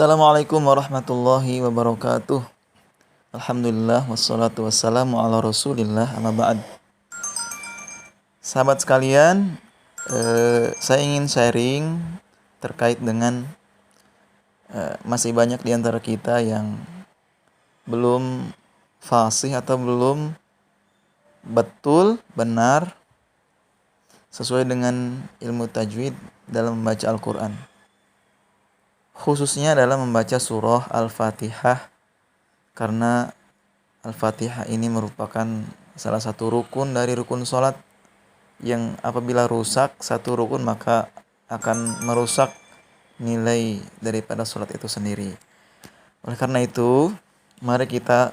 Assalamualaikum warahmatullahi wabarakatuh. Alhamdulillah wassalatu wassalamu ala Rasulillah amma ba'd. Sahabat sekalian, saya ingin sharing terkait dengan masih banyak di antara kita yang belum fasih atau belum betul benar sesuai dengan ilmu tajwid dalam membaca Al-Qur'an. Khususnya dalam membaca surah Al-Fatihah, karena Al-Fatihah ini merupakan salah satu rukun dari rukun sholat yang apabila rusak satu rukun maka akan merusak nilai daripada sholat itu sendiri. Oleh karena itu, mari kita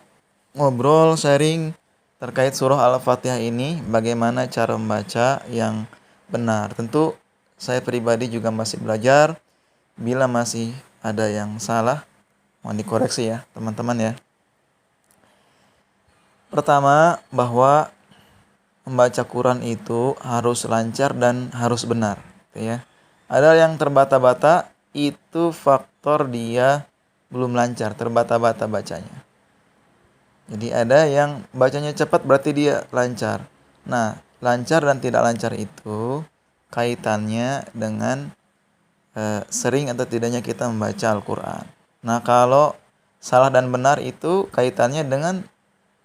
ngobrol sharing terkait surah Al-Fatihah ini, bagaimana cara membaca yang benar. Tentu saya pribadi juga masih belajar. Bila masih ada yang salah, mohon dikoreksi ya teman-teman ya. Pertama, bahwa membaca Quran itu harus lancar dan harus benar, ya. Ada yang terbata-bata, itu faktor dia belum lancar, terbata-bata bacanya. Jadi ada yang bacanya cepat berarti dia lancar. Nah, lancar dan tidak lancar itu kaitannya dengan sering atau tidaknya kita membaca Al-Quran. Nah, kalau salah dan benar itu kaitannya dengan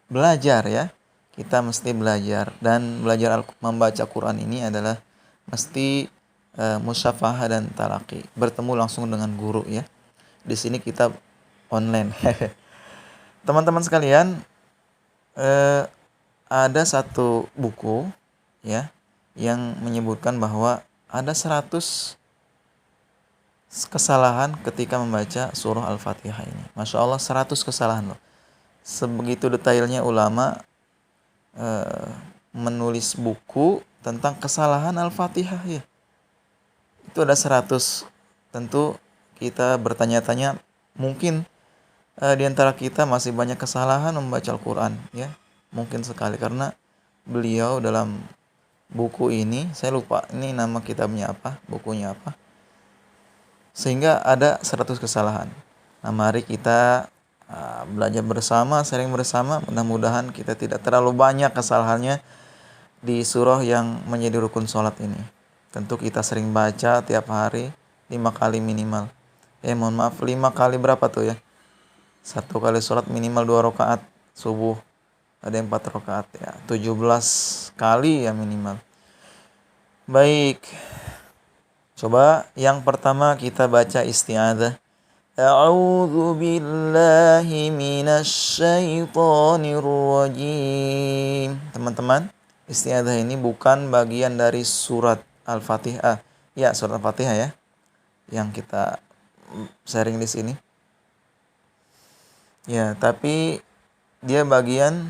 belajar ya. Kita mesti belajar, dan belajar membaca Quran ini adalah mesti musyafahah dan talaqi, bertemu langsung dengan guru ya. Di sini kita online. Teman-teman sekalian, ada satu buku ya yang menyebutkan bahwa ada 100 kesalahan ketika membaca surah Al-Fatihah ini. Masya Allah, 100 kesalahan loh. Sebegitu detailnya ulama menulis buku tentang kesalahan Al-Fatihah ya. Itu ada 100. Tentu kita bertanya-tanya, mungkin di antara kita masih banyak kesalahan membaca Al-Quran ya. Mungkin sekali, karena beliau dalam buku ini, saya lupa ini nama kitabnya apa, bukunya apa, sehingga ada 100 kesalahan. Nah, mari kita belajar bersama, sharing bersama. Mudah-mudahan kita tidak terlalu banyak kesalahannya di surah yang menjadi rukun sholat ini. Tentu kita sering baca tiap hari 5 kali minimal. Mohon maaf, 5 kali berapa tuh ya? 1 kali sholat minimal 2 rakaat subuh. Ada yang 4 rakaat ya. 17 kali ya minimal. Baik. Coba yang pertama kita baca isti'adzah. A'udzu billahi minasyaitonir rajim. Teman-teman, isti'adzah ini bukan bagian dari surat Al-Fatihah. Ya, surat Al-Fatihah ya, yang kita sharing di sini. Ya, tapi dia bagian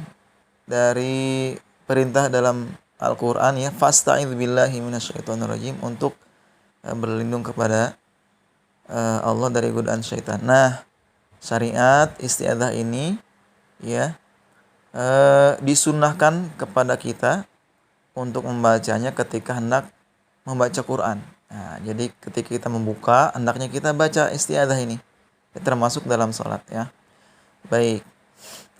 dari perintah dalam Al-Qur'an ya, fasta'idz billahi minasyaitonir rajim, untuk berlindung kepada Allah dari godaan syaitan. Nah, syariat isti'adzah ini ya disunnahkan kepada kita untuk membacanya ketika hendak membaca Quran. Nah, jadi ketika kita membuka, hendaknya kita baca isti'adzah ini. Termasuk dalam sholat ya. Baik.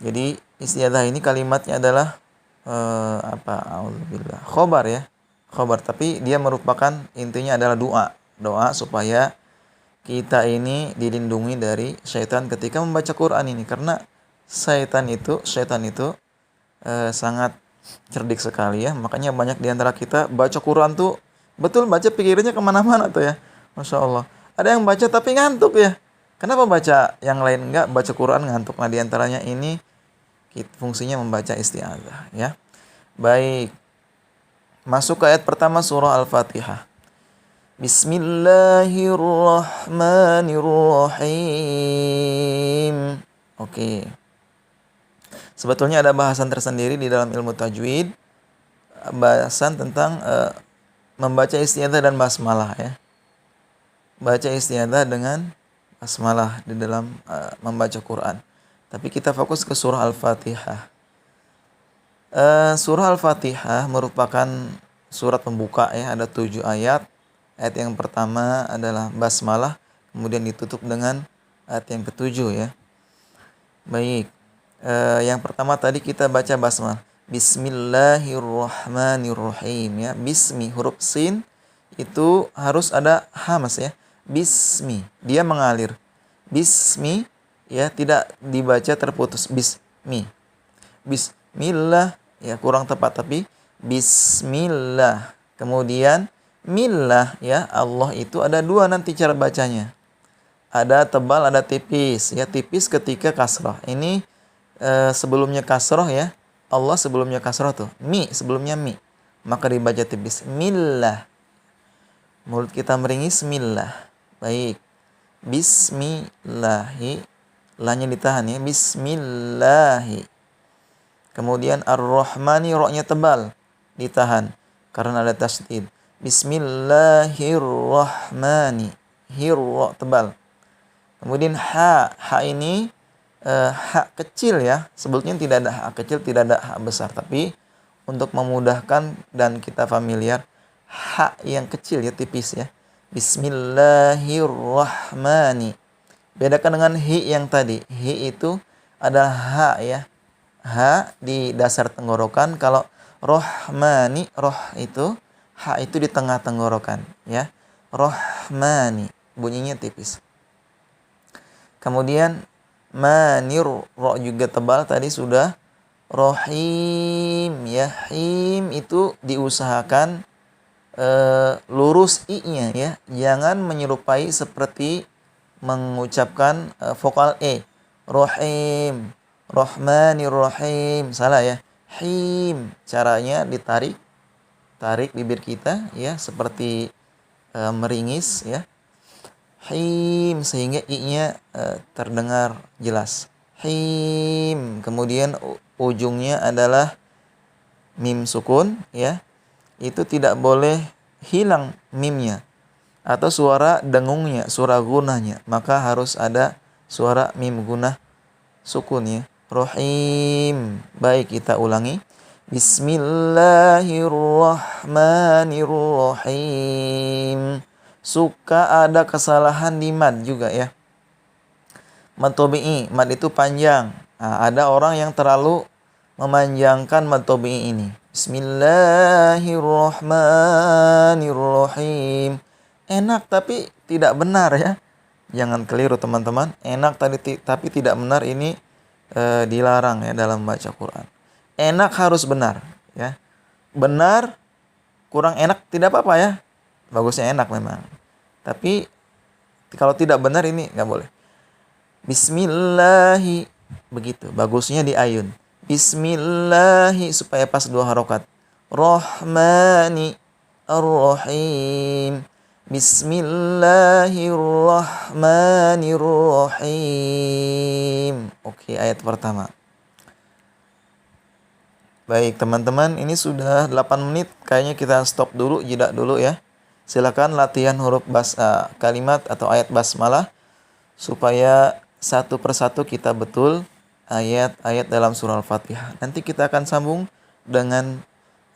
Jadi isti'adzah ini kalimatnya adalah A'udzubillah. Khobar ya. Khobar, tapi dia merupakan, intinya adalah doa supaya kita ini dilindungi dari syaitan ketika membaca Quran ini, karena syaitan itu sangat cerdik sekali ya. Makanya banyak di antara kita baca Quran tuh betul baca pikirannya kemana-mana tuh ya. Masya Allah. Ada yang baca tapi ngantuk ya. Kenapa baca yang lain enggak, baca Quran ngantuk? Nah, di antaranya ini fungsinya membaca isti'adzah ya. Baik. Masuk ke ayat pertama surah Al-Fatihah. Bismillahirrahmanirrahim. Oke. Sebetulnya ada bahasan tersendiri di dalam ilmu tajwid, bahasan tentang membaca isti'adzah dan basmalah ya. Baca isti'adzah dengan basmalah di dalam membaca Quran. Tapi kita fokus ke surah Al-Fatihah. Surah Al-Fatihah merupakan surat pembuka ya, ada 7 ayat. Ayat yang pertama adalah basmalah, kemudian ditutup dengan ayat yang ketujuh ya. Baik. Yang pertama tadi kita baca basmalah. Bismillahirrahmanirrahim ya. Bismi huruf sin itu harus ada hamas ya. Bismi, dia mengalir. Bismi ya, tidak dibaca terputus. Bismi. Bismillah ya, kurang tepat, tapi bismillah. Kemudian millah ya, Allah itu ada dua nanti cara bacanya. Ada tebal, ada tipis ya. Tipis ketika kasrah. Ini sebelumnya kasrah ya. Allah sebelumnya kasrah tuh. Mi sebelumnya mi. Maka dibaca tipis. Millah. Mulut kita meringis millah. Baik. Bismillahi. Lahnya ditahan ya. Bismillahi. Kemudian ar-Rahmani, roknya tebal. Ditahan. Karena ada tasydid. Bismillahirrahmani. Hirra tebal. Kemudian ha ini hak kecil ya. Sebetulnya tidak ada hak kecil, tidak ada hak besar. Tapi untuk memudahkan dan kita familiar, hak yang kecil ya, tipis ya. Bismillahirrahmani. Bedakan dengan hi yang tadi. Hi itu adalah ha ya. Ha di dasar tenggorokan. Kalau rohmani, roh itu, ha itu di tengah tenggorokan ya. Rohmani. Bunyinya tipis. Kemudian manir, ro juga tebal tadi sudah. Rohim ya. Him itu diusahakan lurus i-nya ya. Jangan menyerupai seperti mengucapkan vokal e. Rohim, Rahmanirrahim, salah ya. Him, caranya ditarik, tarik bibir kita ya, seperti meringis ya. Him, sehingga i-nya terdengar jelas. Him, kemudian ujungnya adalah mim sukun ya. Itu tidak boleh hilang mimnya atau suara dengungnya, suara gunahnya, maka harus ada suara mim gunah sukun ya. Rahim. Baik, kita ulangi. Bismillahirrahmanirrahim. Suka ada kesalahan di mad juga ya. Mad tabi'i, mad itu panjang. Nah, ada orang yang terlalu memanjangkan mad tabi'i ini. Bismillahirrahmanirrahim. Enak tapi tidak benar ya. Jangan keliru teman-teman. Enak tapi tidak benar, ini dilarang ya dalam baca Quran. Enak harus benar ya. Benar kurang enak tidak apa-apa ya. Bagusnya enak memang. Tapi kalau tidak benar ini nggak boleh. Bismillahi, begitu. Bagusnya di ayun. Bismillahi supaya pas dua harokat. Rahmani ar-Rahim. Bismillahirrahmanirrahim. Oke, ayat pertama. Baik teman-teman, ini sudah 8 menit. Kayaknya kita stop dulu, jeda dulu ya. Silakan latihan huruf kalimat atau ayat basmalah supaya satu persatu kita betul ayat-ayat dalam surah Al-Fatihah. Nanti kita akan sambung dengan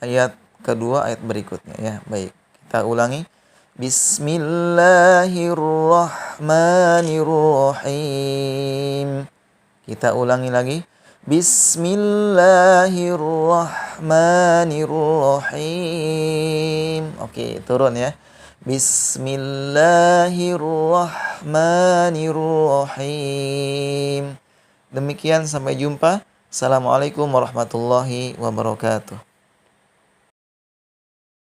ayat kedua, ayat berikutnya ya. Baik, kita ulangi. Bismillahirrahmanirrahim. Kita ulangi lagi. Bismillahirrahmanirrahim. Oke, turun ya. Bismillahirrahmanirrahim. Demikian, sampai jumpa. Assalamualaikum warahmatullahi wabarakatuh.